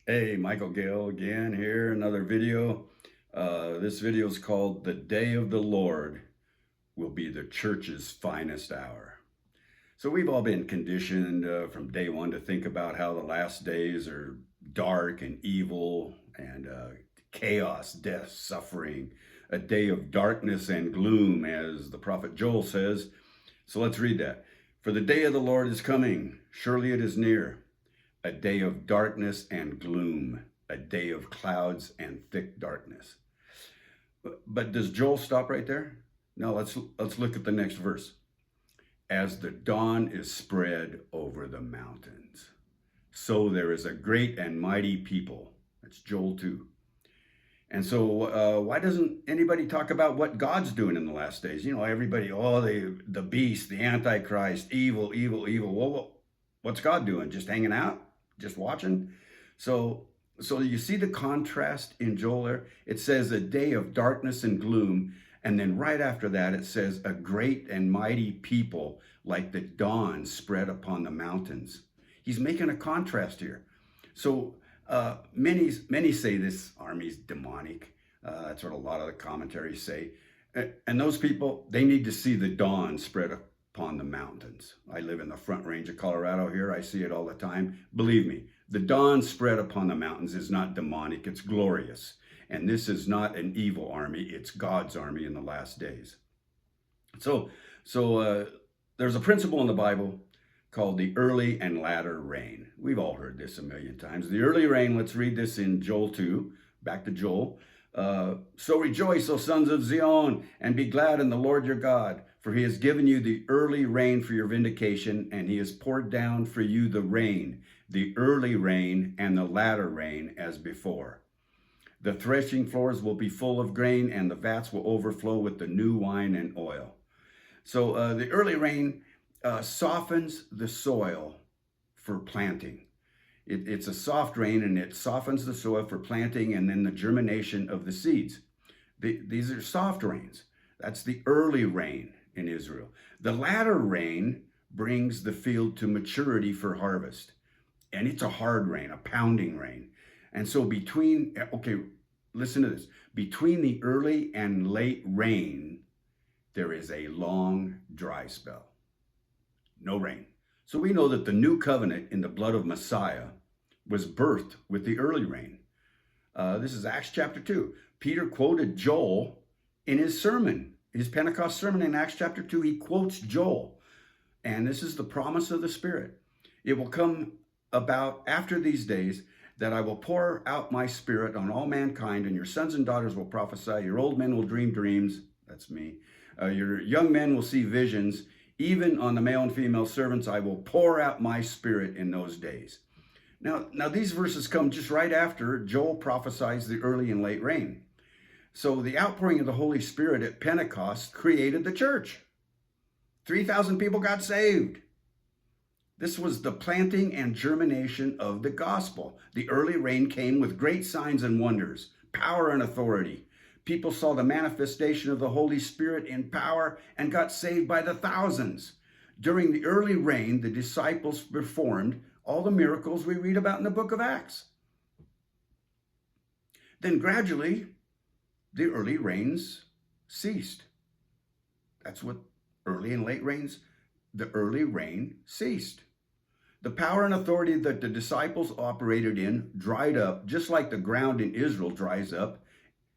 Hey, Michael Gale again here, another video. This video is called The Day of the Lord Will Be the Church's Finest Hour. So we've all been conditioned from day one to think about how the last days are dark and evil and chaos, death, suffering, a day of darkness and gloom, as the prophet Joel says. So let's read that. For the day of the Lord is coming, surely it is near. A day of darkness and gloom, a day of clouds and thick darkness. But does Joel stop right there? No, let's look at the next verse. As the dawn is spread over the mountains, so there is a great and mighty people. That's Joel 2. And so why doesn't anybody talk about what God's doing in the last days? You know, everybody, the beast, the Antichrist, evil, evil, evil. Well, what's God doing? Just hanging out? Just watching? So you see the contrast in Joel there? It says a day of darkness and gloom. And then right after that, it says a great and mighty people like the dawn spread upon the mountains. He's making a contrast here. So many say this army's demonic. That's what a lot of the commentaries say. And those people, they need to see the dawn spread upon the mountains. I live in the Front Range of Colorado here. I see it all the time. Believe me, the dawn spread upon the mountains is not demonic. It's glorious. And this is not an evil army. It's God's army in the last days. So there's a principle in the Bible called the early and latter rain. We've all heard this a million times. The early rain, let's read this in Joel 2, back to Joel. So rejoice, O sons of Zion, and be glad in the Lord your God, for he has given you the early rain for your vindication, and he has poured down for you the rain, the early rain and the latter rain as before. The threshing floors will be full of grain, and the vats will overflow with the new wine and oil. So the early rain softens the soil for planting. It's a soft rain, and it softens the soil for planting and then the germination of the seeds. These are soft rains. That's the early rain in Israel. The latter rain brings the field to maturity for harvest. And it's a hard rain, a pounding rain. And so listen to this. Between the early and late rain, there is a long dry spell. No rain. So we know that the new covenant in the blood of Messiah was birthed with the early rain. This is Acts chapter 2. Peter quoted Joel in his sermon, his Pentecost sermon in Acts chapter 2. He quotes Joel. And this is the promise of the Spirit. It will come about after these days that I will pour out my Spirit on all mankind, and your sons and daughters will prophesy, your old men will dream dreams, that's me, your young men will see visions, even on the male and female servants I will pour out my Spirit in those days. Now these verses come just right after Joel prophesies the early and late rain. So the outpouring of the Holy Spirit at Pentecost created the church. 3,000 people got saved. This was the planting and germination of the gospel. The early rain came with great signs and wonders, power and authority. People saw the manifestation of the Holy Spirit in power and got saved by the thousands. During the early rain, the disciples performed all the miracles we read about in the book of Acts. Then gradually, the early rains ceased. That's what early and late rains, the early rain ceased. The power and authority that the disciples operated in dried up, just like the ground in Israel dries up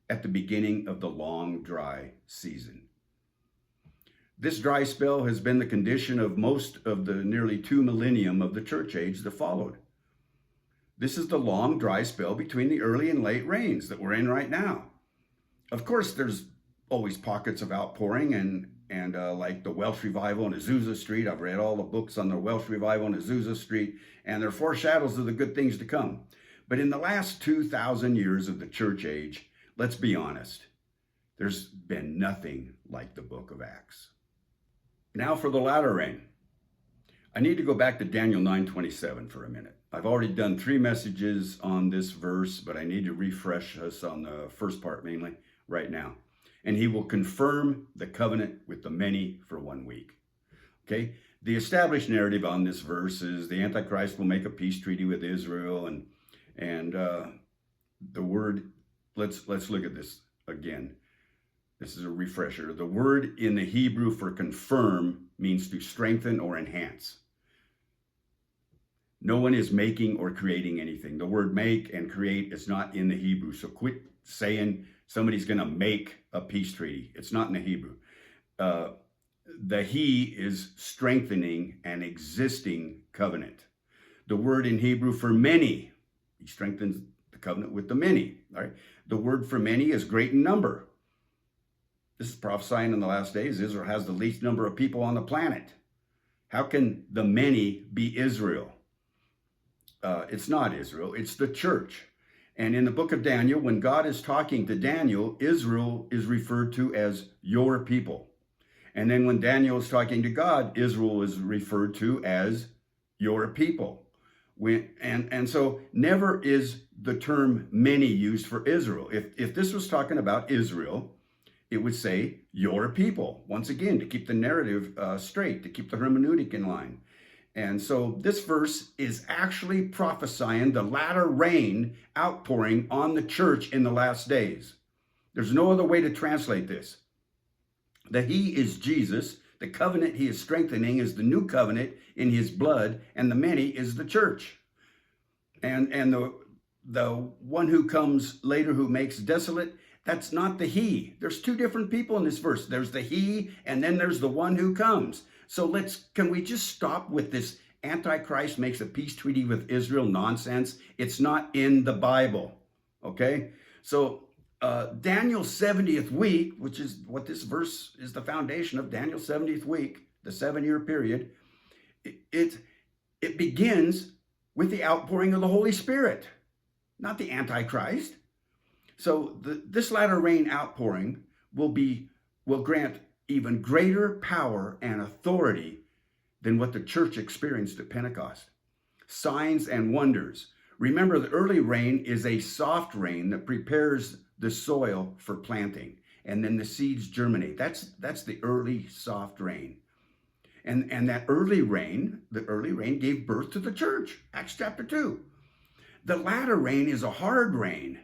at the beginning of the long, dry season. This dry spell has been the condition of most of the nearly 2 millennium of the church age that followed. This is the long, dry spell between the early and late rains that we're in right now. Of course, there's always pockets of outpouring and like the Welsh revival in Azusa Street. I've read all the books on the Welsh revival in Azusa Street, and they're foreshadows of the good things to come. But in the last 2,000 years of the church age, let's be honest, there's been nothing like the book of Acts. Now for the latter rain. I need to go back to Daniel 9:27 for a minute. I've already done 3 messages on this verse, but I need to refresh us on the first part mainly right now. And he will confirm the covenant with the many for 1 week. Okay? The established narrative on this verse is the Antichrist will make a peace treaty with Israel, And the word, let's look at this again. This is a refresher. The word in the Hebrew for confirm means to strengthen or enhance. No one is making or creating anything. The word make and create is not in the Hebrew. So quit saying somebody's going to make a peace treaty. It's not in the Hebrew. The he is strengthening an existing covenant. The word in Hebrew for many, he strengthens the covenant with the many. All right? The word for many is great in number. This is prophesying in the last days. Israel has the least number of people on the planet. How can the many be Israel? It's not Israel, it's the church. And in the book of Daniel, when God is talking to Daniel, Israel is referred to as your people. And then when Daniel is talking to God, Israel is referred to as your people. And so never is the term many used for Israel. If this was talking about Israel, it would say your people, once again, to keep the narrative straight, to keep the hermeneutic in line. And so this verse is actually prophesying the latter rain outpouring on the church in the last days. There's no other way to translate this. The he is Jesus. The covenant he is strengthening is the new covenant in his blood, and the many is the church. And the one who comes later who makes desolate, that's not the he. There's two different people in this verse. There's the he, and then there's the one who comes. So can we just stop with this Antichrist makes a peace treaty with Israel nonsense? It's not in the Bible, okay? So Daniel's 70th week, which is what this verse is the foundation of, Daniel's 70th week, the 7-year period, it begins with the outpouring of the Holy Spirit, not the Antichrist. So this latter rain outpouring will grant even greater power and authority than what the church experienced at Pentecost. Signs and wonders. Remember, the early rain is a soft rain that prepares the soil for planting, and then the seeds germinate. That's the early soft rain. And that early rain, gave birth to the church, Acts chapter 2. The latter rain is a hard rain,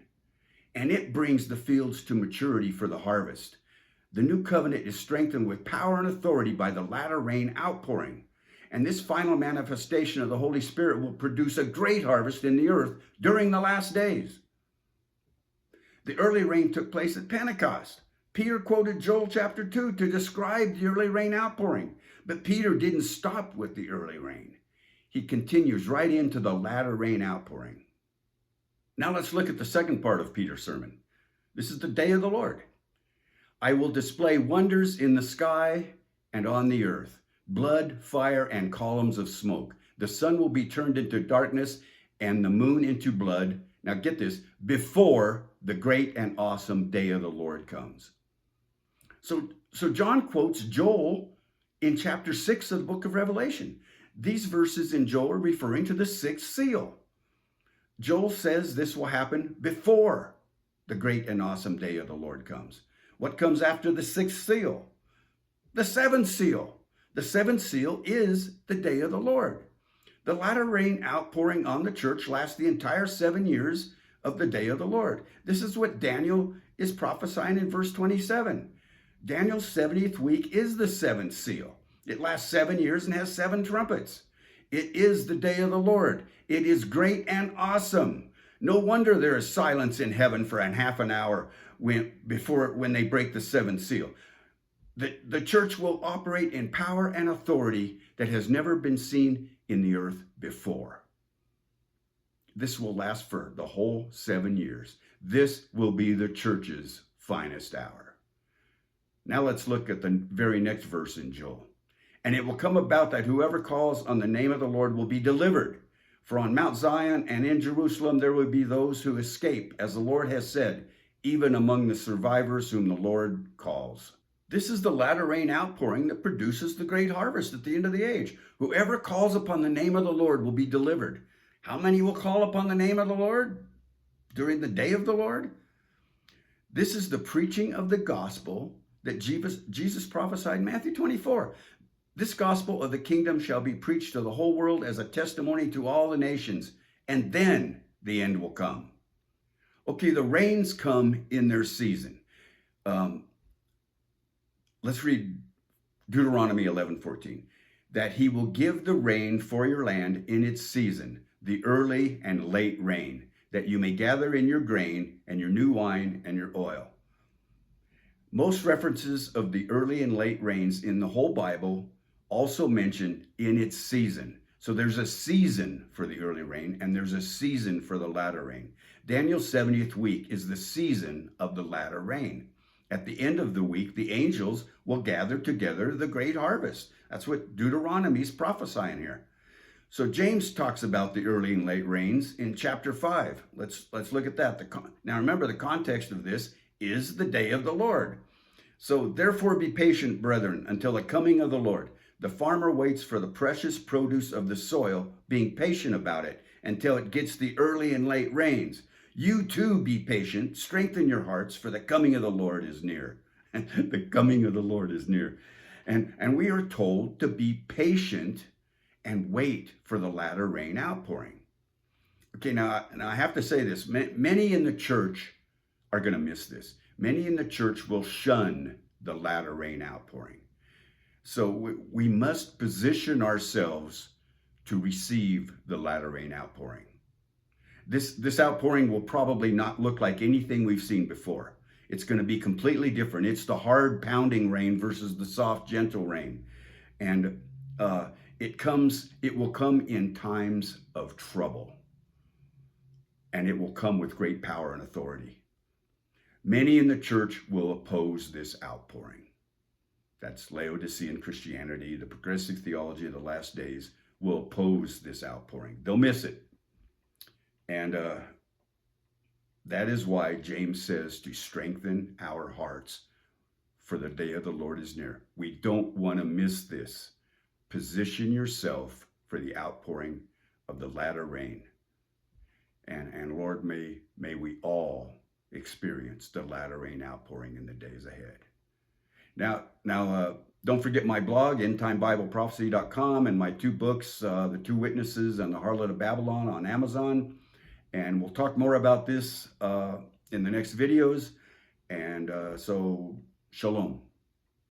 and it brings the fields to maturity for the harvest. The new covenant is strengthened with power and authority by the latter rain outpouring. And this final manifestation of the Holy Spirit will produce a great harvest in the earth during the last days. The early rain took place at Pentecost. Peter quoted Joel chapter 2 to describe the early rain outpouring. But Peter didn't stop with the early rain. He continues right into the latter rain outpouring. Now let's look at the second part of Peter's sermon. This is the day of the Lord. I will display wonders in the sky and on the earth, blood, fire, and columns of smoke. The sun will be turned into darkness and the moon into blood. Now get this, before the great and awesome day of the Lord comes. So John quotes Joel in chapter 6 of the book of Revelation. These verses in Joel are referring to the sixth seal. Joel says this will happen before the great and awesome day of the Lord comes. What comes after the sixth seal? The seventh seal. The seventh seal is the day of the Lord. The latter rain outpouring on the church lasts the entire 7 years of the day of the Lord. This is what Daniel is prophesying in verse 27. Daniel's 70th week is the seventh seal. It lasts 7 years and has 7 trumpets. It is the day of the Lord. It is great and awesome. No wonder there is silence in heaven for a half an hour when they break the seventh seal. The church will operate in power and authority that has never been seen in the earth before. This will last for the whole 7 years. This will be the church's finest hour. Now let's look at the very next verse in Joel. And it will come about that whoever calls on the name of the Lord will be delivered. For on Mount Zion and in Jerusalem there will be those who escape, as the Lord has said, even among the survivors whom the Lord calls. This is the latter rain outpouring that produces the great harvest at the end of the age. Whoever calls upon the name of the Lord will be delivered. How many will call upon the name of the Lord during the day of the Lord? This is the preaching of the gospel that Jesus prophesied in Matthew 24. This gospel of the kingdom shall be preached to the whole world as a testimony to all the nations, and then the end will come. Okay, the rains come in their season. Um, let's read Deuteronomy 11:14. That he will give the rain for your land in its season, the early and late rain, that you may gather in your grain and your new wine and your oil. Most references of the early and late rains in the whole Bible also mention in its season. So there's a season for the early rain and there's a season for the latter rain. Daniel's 70th week is the season of the latter rain. At the end of the week, the angels will gather together the great harvest. That's what Deuteronomy's prophesying here. So James talks about the early and late rains in chapter 5. Let's look at that. Now remember, the context of this is the day of the Lord. So therefore be patient, brethren, until the coming of the Lord. The farmer waits for the precious produce of the soil, being patient about it until it gets the early and late rains. You too be patient, strengthen your hearts, for the coming of the Lord is near. The coming of the Lord is near. And we are told to be patient and wait for the latter rain outpouring. Okay, now I have to say this. Many in the church are going to miss this. Many in the church will shun the latter rain outpouring. So we must position ourselves to receive the latter rain outpouring. This outpouring will probably not look like anything we've seen before. It's going to be completely different. It's the hard pounding rain versus the soft, gentle rain. And it will come in times of trouble. And it will come with great power and authority. Many in the church will oppose this outpouring. That's Laodicean Christianity, the progressive theology of the last days will oppose this outpouring. They'll miss it. And that is why James says to strengthen our hearts, for the day of the Lord is near. We don't want to miss this. Position yourself for the outpouring of the latter rain. And Lord, may we all experience the latter rain outpouring in the days ahead. Now, don't forget my blog, endtimebibleprophecy.com, and my two books, The Two Witnesses and The Harlot of Babylon, on Amazon. And we'll talk more about this in the next videos. And so, shalom.